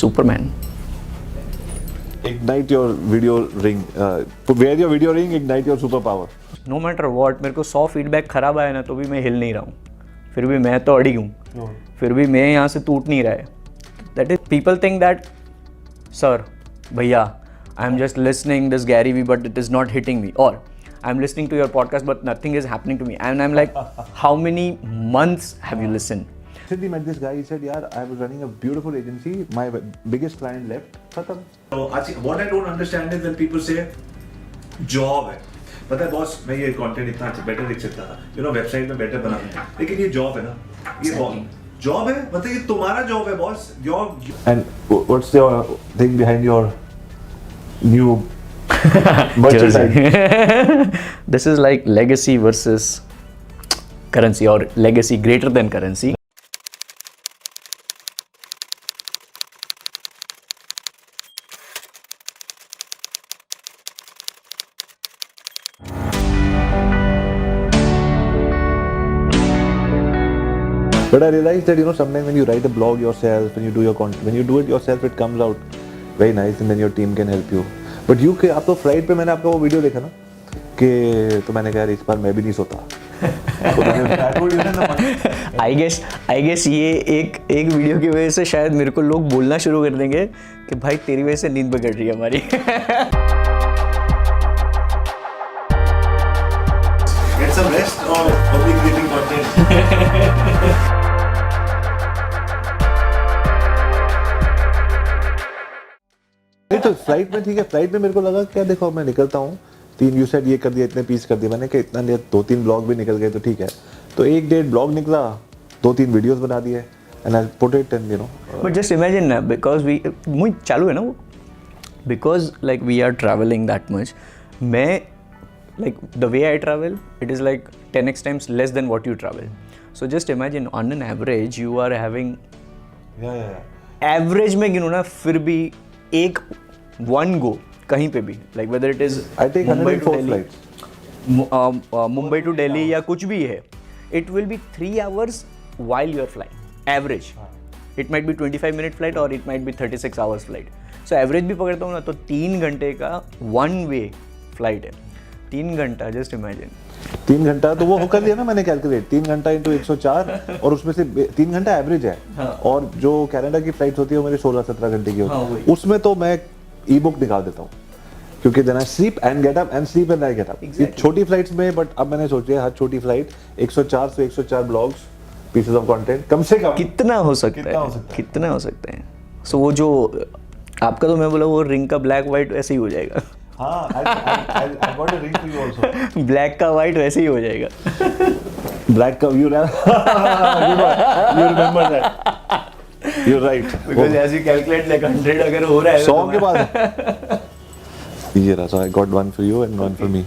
Superman. Ignite your video ring. Wear your video ring, ignite your superpower. No matter what, मेरे को 100 feedback खराब आया ना तो भी मैं हिल नहीं रहा हूँ, फिर भी मैं तो अड़ी हूँ, फिर भी मैं यहाँ से टूट नहीं रहा है. That is, people think that, sir, भैया, I'm just listening this Gary Vee but it is not hitting me, or I'm listening to your podcast but nothing is happening to me, and I'm like, how many months have you listened? Recently met this guy. He said, "यार, I was running a beautiful agency. My biggest client left. खत्म." So, what I don't understand is when people say job है, पता है boss मैं ये content इतना better लिख सकता था, वेबसाइट में बेटर बना सकता, लेकिन ये जॉब है ना, ये जॉब है, मतलब ये तुम्हारा जॉब है boss. And what's your thing behind your new merchandise? This is like legacy versus currency, or legacy greater than currency. But I realized that sometimes when you write a blog yourself, when you do your content, when you do it yourself, it comes out very nice, and then your team can help you. But आप तो flight पे मैंने आपका वो video देखा ना कि तो मैंने कहा इस बार मैं भी नहीं सोता. I guess ये एक वीडियो की वजह से शायद मेरे को लोग बोलना शुरू कर देंगे कि भाई तेरी वजह से नींद बिगड़ रही है हमारी. Get some rest or public creating content. नहीं तो फ्लाइट में ठीक है. फ्लाइट में मेरे को लगा क्या देखो मैं निकलता हूँ 3 यू सेट ये कर दिया, इतने पीस कर दिया, मैंने कहा इतना नहीं 2-3 ब्लॉग भी निकल गए तो ठीक है. तो 1-1.5 ब्लॉग निकला, 2-3 वीडियोस बना दिए and I put it and but just imagine ना, बिकॉज वी मुझे चालू है ना वो, because like we are travelling that much. मैं like the way I travel, it is like 10x times less than what you travel. So just imagine on an average you are having average में गिनो ना फिर भी एक one go कहीं पे भी, like whether it is I take 104 flights. Mumbai to Delhi या कुछ भी है, it will be 3 hours while you are flying average. It might be 25-minute flight or it might be 36 hours flight. So average भी पकड़ता हूँ ना तो 3 घंटे का one way flight है. 3 घंटा, जस्ट इमेजिन 3 घंटा तो वो कर लिया ना मैंने कैलकुलेट. 3 घंटा इंटू 104 और उसमें से 3 घंटा एवरेज है. हाँ. और जो कनाडा की फ्लाइट्स होती है वो मेरी 16-17 घंटे की होती है. उसमें तो मैं ई बुक निकाल देता हूँ क्योंकि then I sleep and get up and sleep and I get up. छोटी फ्लाइट्स में, बट अब मैंने सोचा हर छोटी फ्लाइट 104 से 104 ब्लॉग्स, पीसेस ऑफ कंटेंट कम से कम कितना हो सकता है. सो वो जो आपका तो मैं बोला वो रिंग का ब्लैक व्हाइट वैसे ही हो जाएगा. हाँ, I got a ring for you also. Black का व्हाइट वैसे ही हो जाएगा. ब्लैक का you remember that. You're right. Because as you calculate like 100 अगर हो रहा है 100 के बाद ये रहा. So I got one for you and one for me.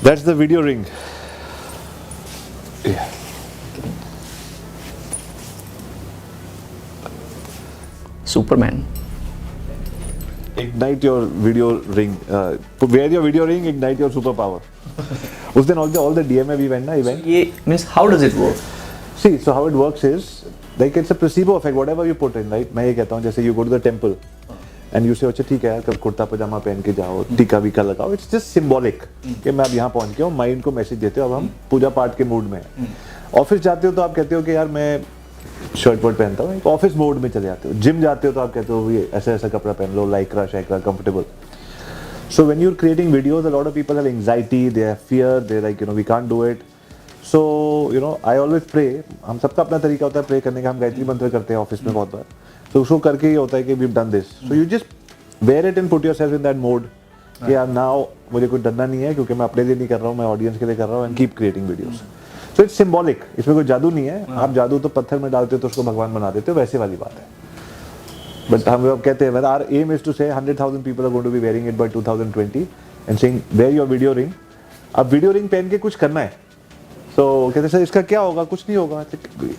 That's the video ring. Yeah. Superman. Ignite your video ring. Wear your video ring, ignite your superpower. उस दिन all the DMA we went ना event. ये means how does it work? See, so how it works is like it's a placebo effect. Whatever you put in, right? मैं ये कहता हूँ जैसे you go to the temple and you say अच्छा ठीक है यार कल कुर्ता पजामा पहन के जाओ, टीका वीका लगाओ. It's just symbolic कि मैं अब यहाँ पहुँच गया हूँ. माइंड को मैसेज देते हो अब हम पूजा पाठ के मूड में हैं. ऑफिस जाते हो तो आप कहते हो कि यार मैं शर्ट वर्ट पहनता हूँ, एक ऑफिस मोड में चले जाते हो. जिम जाते हो तो आप कहते हो ये ऐसा ऐसा कपड़ा पहन लो, लाइक्रा शाइक्रा comfortable. So when you are creating videos, a lot of people have anxiety, they have fear, they like we can't do it. So I always pray. हम सबका अपना तरीका होता है प्रे करने का. हम गायत्री मंत्र करते हैं ऑफिस में बहुत बार. तो उसको करके ये होता है कि we have done this. So you just wear it and put yourself in that mode कि यार नाउ मुझे कुछ डरना नहीं है क्योंकि मैं अपने लिए नहीं कर रहा हूँ, मैं ऑडियंस के लिए कर रहा हूँ. And keep creating videos. So it's symbolic. इसमें कोई जादू नहीं है. आप जादू तो पत्थर में डालते हो तो उसको भगवान बना देते हो, वैसे वाली बात है. बट हम लोग कहते हैं our aim is to say 100,000 people are going to be wearing it by 2020 and saying wear your video ring. अब वीडियो रिंग पहन के कुछ करना है. तो कहते सर इसका क्या होगा? कुछ नहीं होगा.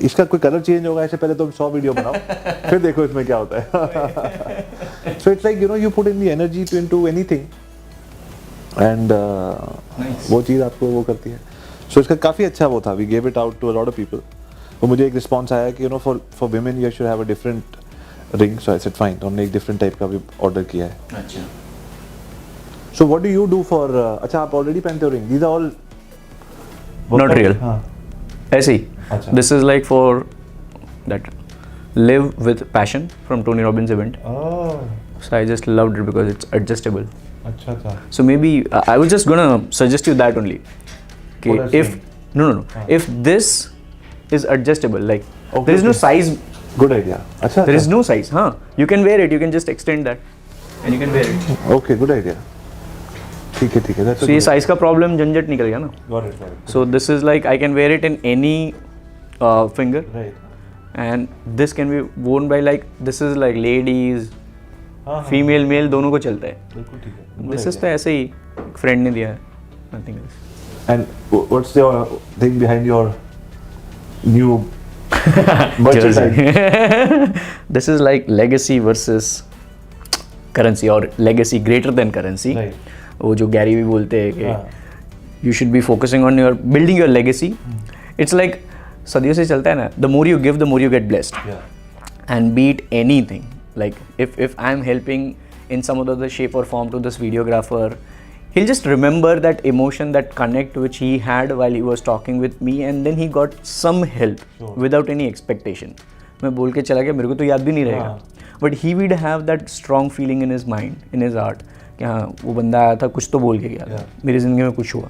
इसका कोई कलर चेंज होगा. ऐसे पहले तुम 100 वीडियो बनाओ फिर देखो इसमें क्या होता है. So it's like you put in the energy into anything and वो चीज़ आपको वो करती है. So इसका काफ़ी अच्छा वो था. We gave it out to a lot of people. तो मुझे एक रिस्पॉन्स आया कि for women you should have a different ring, so I said fine. तो हमने एक different type का भी order किया है. अच्छा. So what do you do for? अच्छा आप already पहनते हो ring? These are all Not real. हाँ. ऐसे ही. अच्छा. This is like for that live with passion from Tony Robbins event. Oh. So I just loved it because it's adjustable. अच्छा अच्छा. So maybe I was just gonna suggest you that only. Okay, For a if string. no, if this is adjustable, like Okay, there is no okay. size, Good idea. अच्छा. there is no size, huh? You can wear it. You can just extend that, and you can wear it. Okay, good idea. ठीक है ठीक है. That's a So ये good size का problem झंझट निकल गया ना. idea. Got it, got it. So this is like I can wear it in any finger, Right. and this can be worn by like this is like ladies, हाँ, female, male दोनों को चलता है. बिल्कुल ठीक है. Good This is idea. तो ऐसे ही friend ने दिया है, nothing else. And what's your thing behind your new merchandise? Jersey. This is like legacy versus currency or legacy greater than currency. Right. वो जो गैरी भी बोलते हैं कि हाँ. you should be focusing on your building your legacy. It's like सदियों से चलता है ना, the more you give, the more you get blessed. Yeah. And be it anything, like if I'm helping in some other shape or form to this videographer, he'll just remember that emotion, that connect which he had while he was talking with me, and then he got some help Sure. without any expectation. मैं बोल के चला गया, मेरे को तो याद भी नहीं रहेगा. But he would have that strong feeling in his mind, in his heart, कि हाँ वो बंदा आया था, कुछ तो बोल के गया था, मेरी ज़िंदगी में कुछ हुआ.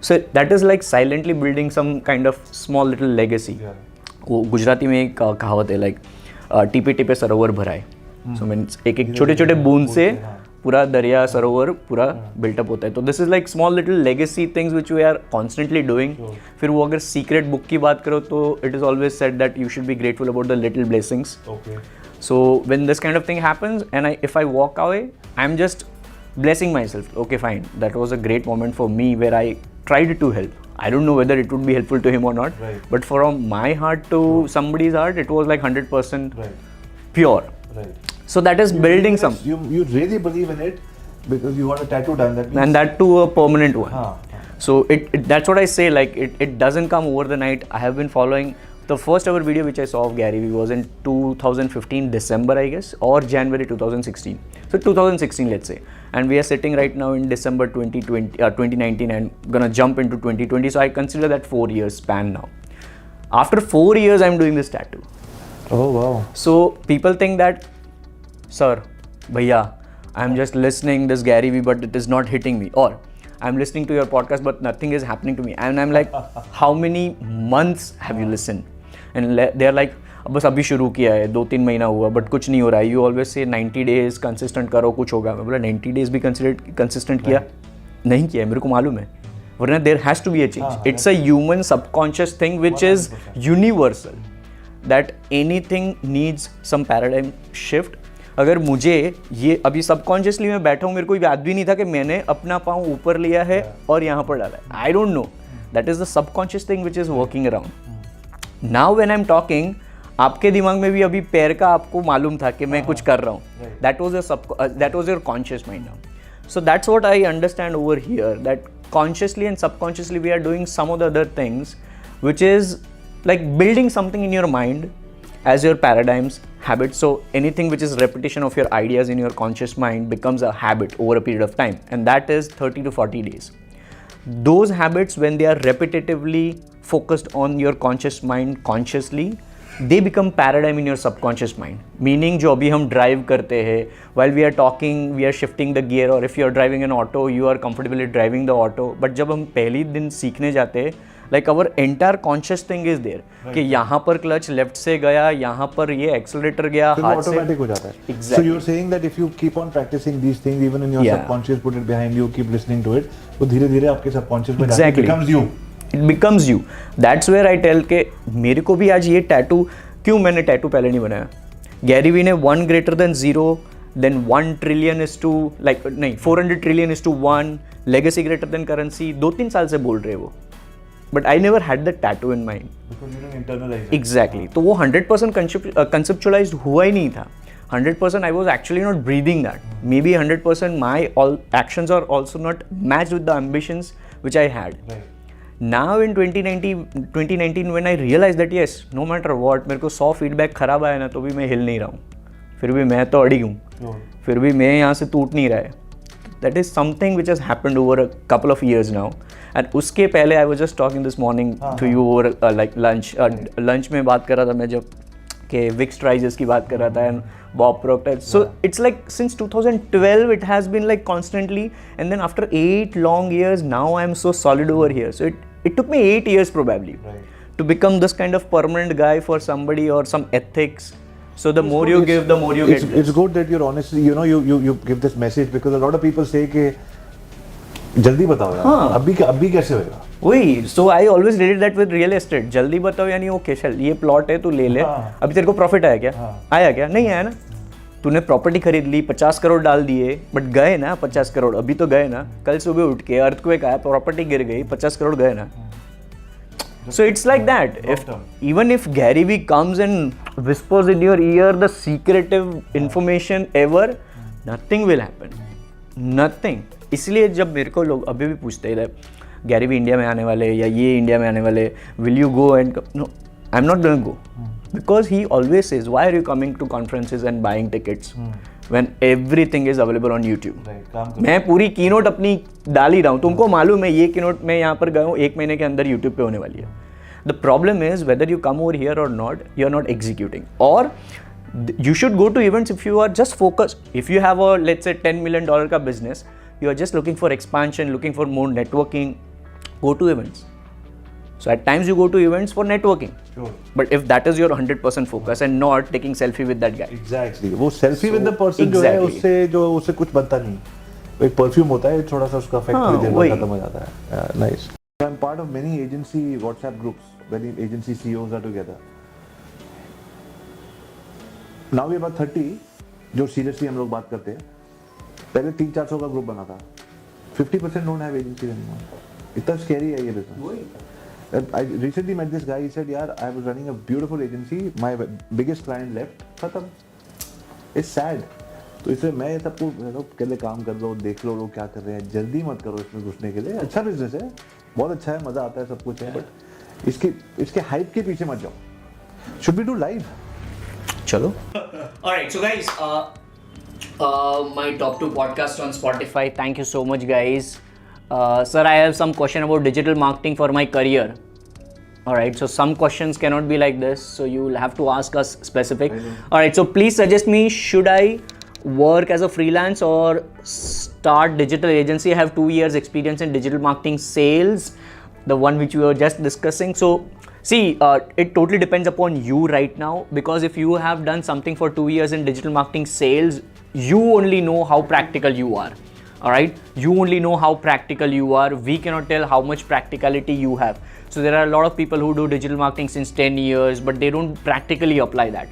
So that is like silently building some kind of small little legacy. Yeah. वो गुजराती में एक कहावत है लाइक टीपे टीपे सरोवर भराए. सो मीन्स एक एक छोटे छोटे बूंद से पूरा दरिया सरोवर पूरा बिल्टअप होता है. तो this is like small little legacy things which we are constantly doing. फिर वो अगर सीक्रेट बुक की बात करो तो it is always said that you should be grateful about the little blessings. Okay. So when this kind of thing happens and if I walk away, I'm just blessing myself. Okay, fine. That was a great moment for me where I tried to help. I don't know whether it would be helpful to him or not. Right. But from my heart to somebody's heart, it was like 100% Right. pure. Right. So that is building some. You really believe in it because you want a tattoo done. That means. And that too a permanent one. हाँ. So that's what I say, like it doesn't come over the night. I have been following the first ever video which I saw of Gary Vee was in 2015 December, I guess, or January 2016. So 2016, let's say, and we are sitting right now in December 2019 and gonna jump into 2020. So I consider that 4 years span now. After 4 years, I'm doing this tattoo. Oh wow. So people think that, sir, bhaiya, I'm just listening this Gary Vee, but it is not hitting me, or I'm listening to your podcast, but nothing is happening to me. And I'm like, how many months have you listened? And they're like, बस अभी शुरू किया है, 2-3 महीना हुआ, but कुछ नहीं हो रहा है. You always say 90 days consistent करो, कुछ होगा. मैं बोला 90 डेज भी कंसिस्टेंट किया नहीं किया, मेरे को मालूम है. वरना there has to be a change. It's a human subconscious thing which is universal, that anything needs some paradigm shift. अगर मुझे ये अभी सबकॉन्शियसली मैं बैठा हूँ, मेरे को याद भी नहीं था कि मैंने अपना पाँव ऊपर लिया है और यहाँ पर डाला है. I don't know. That is the subconscious thing which is working around. Now when I am talking, आपके दिमाग में भी अभी पैर का आपको मालूम था कि मैं कुछ कर रहा हूँ. That was your conscious mind now. So that's what I understand over here, that consciously and subconsciously we are doing some of the other things which is like building something in your mind as your paradigms, habits. So anything which is repetition of your ideas in your conscious mind becomes a habit over a period of time, and that is 30 to 40 days. Those habits, when they are repetitively focused on your conscious mind consciously, they become paradigm in your subconscious mind. Meaning जो अभी हम drive करते हैं, while we are talking, we are shifting the gear, or if you are driving an auto, you are comfortably driving the auto. But जब हम पहली दिन सीखने जाते हैं, like our entire conscious thing is there, कि यहाँ पर clutch left से गया, यहाँ पर ये accelerator गया, So हाथ से. automatic हो जाता है. Exactly. So you're saying that if you keep on practicing these things, even in your Yeah. subconscious, put it behind you, keep listening to it, तो धीरे-धीरे आपके subconscious में जाके Exactly. becomes you. It becomes you. That's where I tell के मेरे को भी आज ये टैटू, क्यों मैंने टैटू पहले नहीं बनाया. गैरी वी ने 1 greater than 0, then 1 trillion is to like नहीं 400 trillion is to 1, legacy greater than currency, 2-3 साल से बोल रहे वो. But I never had the tattoo in mind. Because you don't internalize it. Exactly. तो वो 100% conceptualized हुआ ही नहीं था. 100% I was actually not breathing that. Maybe 100% my all actions are also not matched with the ambitions which I had. Right. Now in 2019 when I realized that yes, no matter what, मेरे को 100 feedback खराब आया ना तो भी मैं हिल नहीं रहा हूँ, फिर भी मैं तो अड़ी हूँ, फिर भी मैं यहाँ से टूट नहीं रहा है. That is something which has happened over a couple of years now. And उसके पहले I was just talking this morning to you over like lunch. Lunch में बात कर रहा था मैं जब के Wix Rises की बात कर रहा था and Bob Proctor. So it's like since 2012 it has been like constantly, and then after 8 long years now I am so solid over here. So it took me 8 years probably to become this kind of permanent guy for somebody or some ethics. So the more you give, the more you get. It's good that you're honestly, you know, you give this message because a lot of people say कि जल्दी बताओ यार. हाँ. अभी कैसे होएगा? वही. So I always related that with real estate. जल्दी बताओ यानी ओके चल ये प्लॉट है तू ले ले. अभी तेरे को प्रॉफिट आया क्या? आया क्या? नहीं आया ना. तूने प्रॉपर्टी खरीद ली, 50 करोड़ डाल दिए, बट गए ना 50 करोड़. अभी तो गए ना. कल सुबह उठ के अर्थक्वेक आया, प्रॉपर्टी गिर गई, 50 करोड़ गए ना. So it's like that. Even if Gary Vee comes and whispers in your ear the secretive information ever, nothing will happen. Nothing. इसलिए जब मेरे को लोग अभी भी पूछते हैं गैरी वी इंडिया में आने वाले या ये इंडिया में आने वाले, will you go and no, I am not going go because he always says why are you coming to conferences and buying tickets when everything is available on YouTube. मैं पूरी कीनोट अपनी डाल ही रहा हूँ. तुमको मालूम है ये कीनोट मैं यहाँ पर गया हूँ 1 महीने के अंदर यूट्यूब पे होने वाली है. The problem is whether you come over here और not, you are not executing. और you should go to events if you are just focused. If you have a let's say $10 million का business, you are just looking for expansion, looking for more networking, go to events. So at times you go to events for networking. Sure. But if that is your 100% focus and not taking selfie with that guy. Exactly. वो selfie with the person जो है उससे कुछ बनता नहीं. वो एक perfume होता है, थोड़ा सा उसका effect भी देर बाद खत्म हो जाता है. Nice. I'm part of many agency WhatsApp groups where the agency CEOs are together. Now we about 30 जो सीरियसली हम लोग बात करते हैं. पहले 300-400 का ग्रुप बना था. 50% don't have agency anymore. इतना scary है ये business. I recently met this guy. He said, "यार, I was running a beautiful agency. My biggest client left. खत्म. It's sad." तो इसलिए मैं सबको कहते काम कर लो, देख लो लोग क्या कर रहे हैं. जल्दी मत करो इसमें घुसने के लिए. अच्छा बिजनेस है, बहुत अच्छा है, मजा आता है, सब कुछ है, बट इसके हाइप के पीछे मत जाओ. Should we do live? Chalo. Alright, so guys, my top 2 podcasts on Spotify. Thank you so much, guys. Sir, I have some question about digital marketing for my career. Alright, so some questions cannot be like this, so you will have to ask us specific. Alright, so please suggest me, should I work as a freelance or start digital agency? I have 2 years experience in digital marketing sales, the one which we were just discussing. So see, it totally depends upon you right now, because if you have done something for 2 years in digital marketing sales, you only know how practical you are. Alright, you only know how practical you are. We cannot tell how much practicality you have. So there are a lot of people who do digital marketing since 10 years, but they don't practically apply that.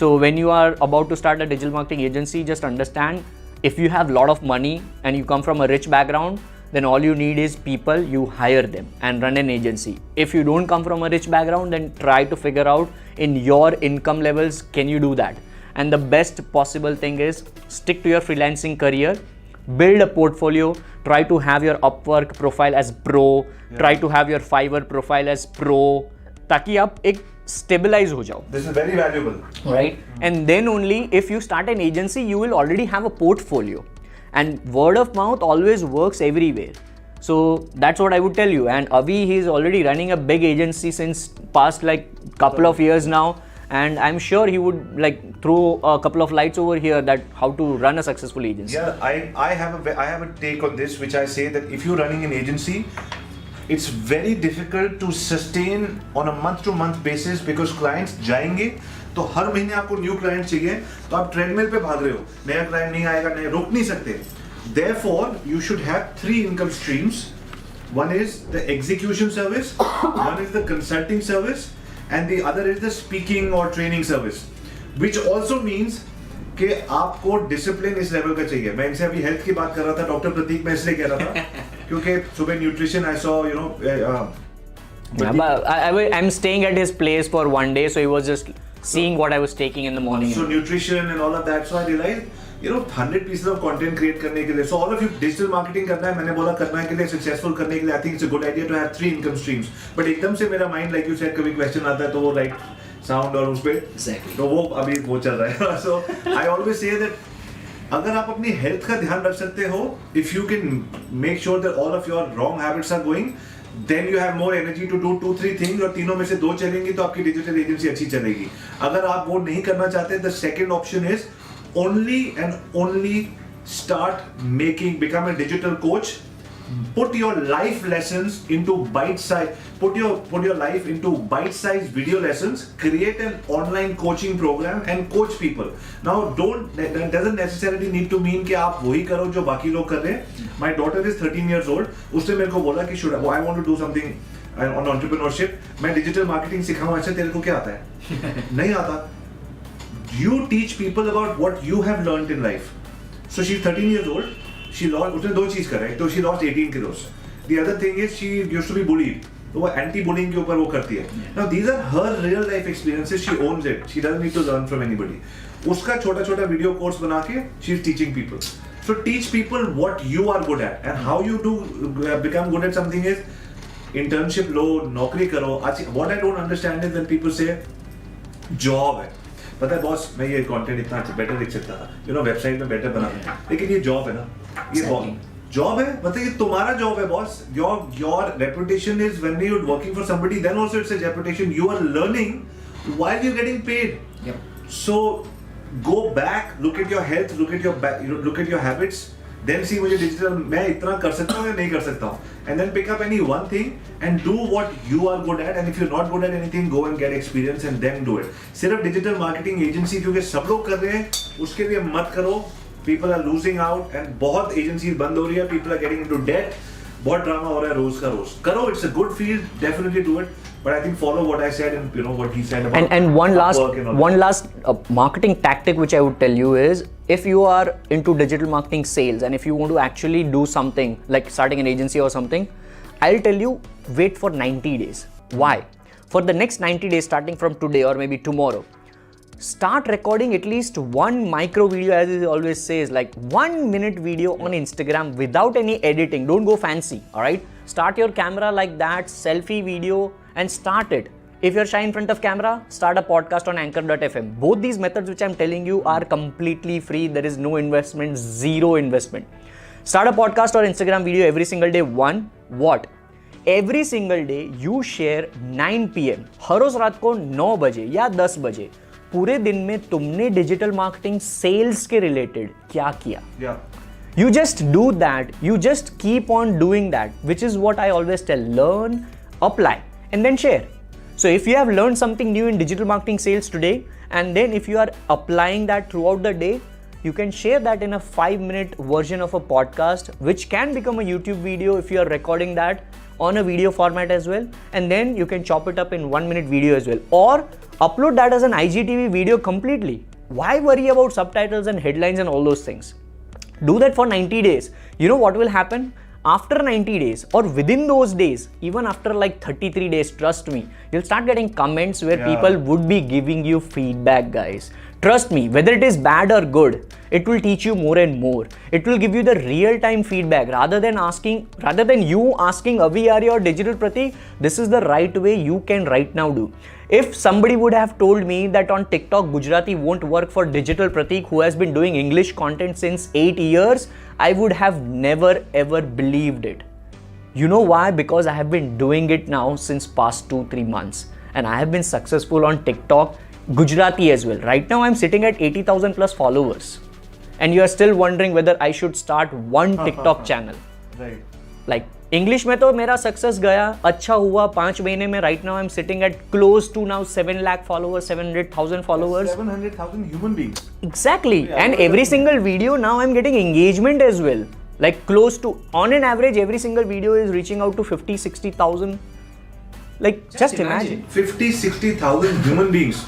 So when you are about to start a digital marketing agency, just understand, if you have a lot of money and you come from a rich background, then all you need is people, you hire them and run an agency. If you don't come from a rich background, then try to figure out in your income levels, can you do that? And the best possible thing is stick to your freelancing career, build a portfolio, try to have your Upwork profile as pro, try to have your Fiverr profile as pro, ताकि आप एक stabilize हो जाओ. This is very valuable. Right? And then only if you start an agency, you will already have a portfolio. And word of mouth always works everywhere. So that's what I would tell you. And Avi, he's already running a big agency since past like couple of years now. And I'm sure he would like throw a couple of lights over here that how to run a successful agency. Yeah, I have a take on this, which I say that if you're running an agency, it's very difficult to sustain on a month-to-month basis because clients जाएंगे तो हर महीने आपको new client चाहिए, तो आप treadmill पे भाग रहे हो, नया क्लाइंट नहीं आएगा, नहीं रोक नहीं सकते. Therefore, you should have 3 income streams. One is the execution service, one is the consulting service, and the other is the speaking or training service. Which also means कि आपको डिसिप्लिन इस लेवल का चाहिए. मैं इनसे अभी हेल्थ की बात कर रहा था, डॉक्टर प्रतीक, मैं इसलिए कह रहा था क्योंकि सुबह nutrition I saw, you know. Yeah, but I'm staying at his place for one day, so he was just seeing what I was taking in the morning. So nutrition and all of that. So I realized 100 pieces of content create करने के लिए. So all of you digital marketing करना है, मैंने बोला करने के लिए, successful करने के लिए, I think it's a good idea to have 3 income streams. But एकदम से मेरा mind, like you said, कभी question आता है तो वो right sound और उस पे, तो वो अभी वो चल रहा है. So I always say that अगर आप अपनी हेल्थ का ध्यान रख सकते हो, if you can make sure that all of your wrong habits are going, then you have more energy to do 2-3 things, और तीनों में से 2 चलेंगी तो आपकी डिजिटल एजेंसी अच्छी चलेगी. अगर आप वो नहीं करना चाहते, the second option is only and only become a digital coach. Put your life lessons into bite-sized, put your life into bite-sized video lessons, create an online coaching program and coach people. Now that doesn't necessarily need to mean कि आप वही करो जो बाकी लोग कर रहे हैं. My daughter is 13 years old. उसने मेरे को बोला कि I want to do something on entrepreneurship. मैं digital marketing सिखाऊं. अच्छा तेरे को क्या आता है? नहीं आता. You teach people about what you have learned in life. So she's 13 years old. She lost. उसने 2 चीज करा है. तो she lost 18 kilos. The other thing is she used to be bullied. तो वो anti-bullying के ऊपर वो करती है. Now these are her real life experiences. She owns it. She doesn't need to learn from anybody. उसका छोटा-छोटा video course बना के she's teaching people. So teach people what you are good at and how you do become good at something is internship लो, नौकरी करो. What I don't understand is when people say job है. पता है boss, मैं ये content इतना अच्छा better लिख सकता था, वेबसाइट में बेटर बना, लेकिन ये जॉब है ना, ये जॉब है, मतलब ये तुम्हारा जॉब है boss. Your reputation is when you are working for somebody, then also it's a reputation. You are learning while you getting paid. So go back, look at your health, look at your habits, then see मुझे digital मैं इतना कर सकता हूँ या नहीं कर सकता हूँ, and then pick up any one thing and do what you are good at, and if you're not good at anything, go and get experience and then do it. सिर्फ डिजिटल मार्केटिंग एजेंसी क्योंकि सब लोग कर रहे हैं उसके लिए मत करो. People are losing out and बहुत एजेंसी बंद हो रही है, people are getting into debt. बहुत ड्रामा हो रहा है रोज का रोज. करो, it's a good field, definitely do it. But I think follow what I said and what he said about and one work last marketing tactic which I would tell you is, if you are into digital marketing sales and if you want to actually do something like starting an agency or something, I'll tell you wait for 90 days. Why? For the next 90 days starting from today or maybe tomorrow, start recording at least one micro video, as he always says, like 1 minute video on Instagram without any editing. Don't go fancy, all right? Start your camera like that, selfie video, and start it. If you're shy in front of camera, start a podcast on Anchor.fm. Both these methods which I'm telling you are completely free. There is no investment, zero investment. Start a podcast or Instagram video every single day. What? Every single day you share 9 PM. हर रोज रात को 9 बजे या 10 बजे पूरे दिन में तुमने digital marketing sales के रिलेटेड क्या किया. You just do that. You just keep on doing that, which is what I always tell. Learn, apply, and then share. So if you have learned something new in digital marketing sales today, and then if you are applying that throughout the day, you can share that in a 5-minute version of a podcast, which can become a YouTube video if you are recording that on a video format as well. And then you can chop it up in 1-minute video as well, or upload that as an IGTV video completely. Why worry about subtitles and headlines and all those things? Do that for 90 days. You know what will happen? After 90 days or within those days, even after like 33 days, trust me, you'll start getting comments where people would be giving you feedback, guys. Trust me, whether it is bad or good, it will teach you more and more. It will give you the real-time feedback rather than you asking Avi Arya or Digital Pratik. This is the right way you can right now do. If somebody would have told me that on TikTok Gujarati won't work for Digital Pratik, who has been doing English content since 8 years, I would have never ever believed it. You know why? Because I have been doing it now since past 2-3 months, and I have been successful on TikTok Gujarati as well. Right now I'm sitting at 80,000 plus followers, and you are still wondering whether I should start one TikTok channel. Right. Like English में तो मेरा success गया, अच्छा हुआ 5 महीने में. Right now I'm sitting at close to now 7 lakh followers, 700,000 followers. 700,000 human beings. Exactly. And every single video now I'm getting engagement as well. Like close to, on an average, every single video is reaching out to 50-60,000. Like just imagine. 50-60,000 human beings.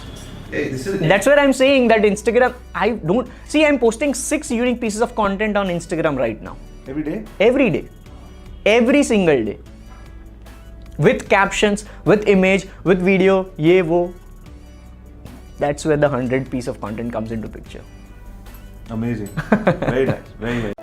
Hey, That's where I'm saying that Instagram, I don't see, I'm posting 6 unique pieces of content on Instagram right now. Every day? Every day. Every single day. With captions, with image, with video, ye wo. That's where the 100 piece of content comes into picture. Amazing. Very nice. Very, very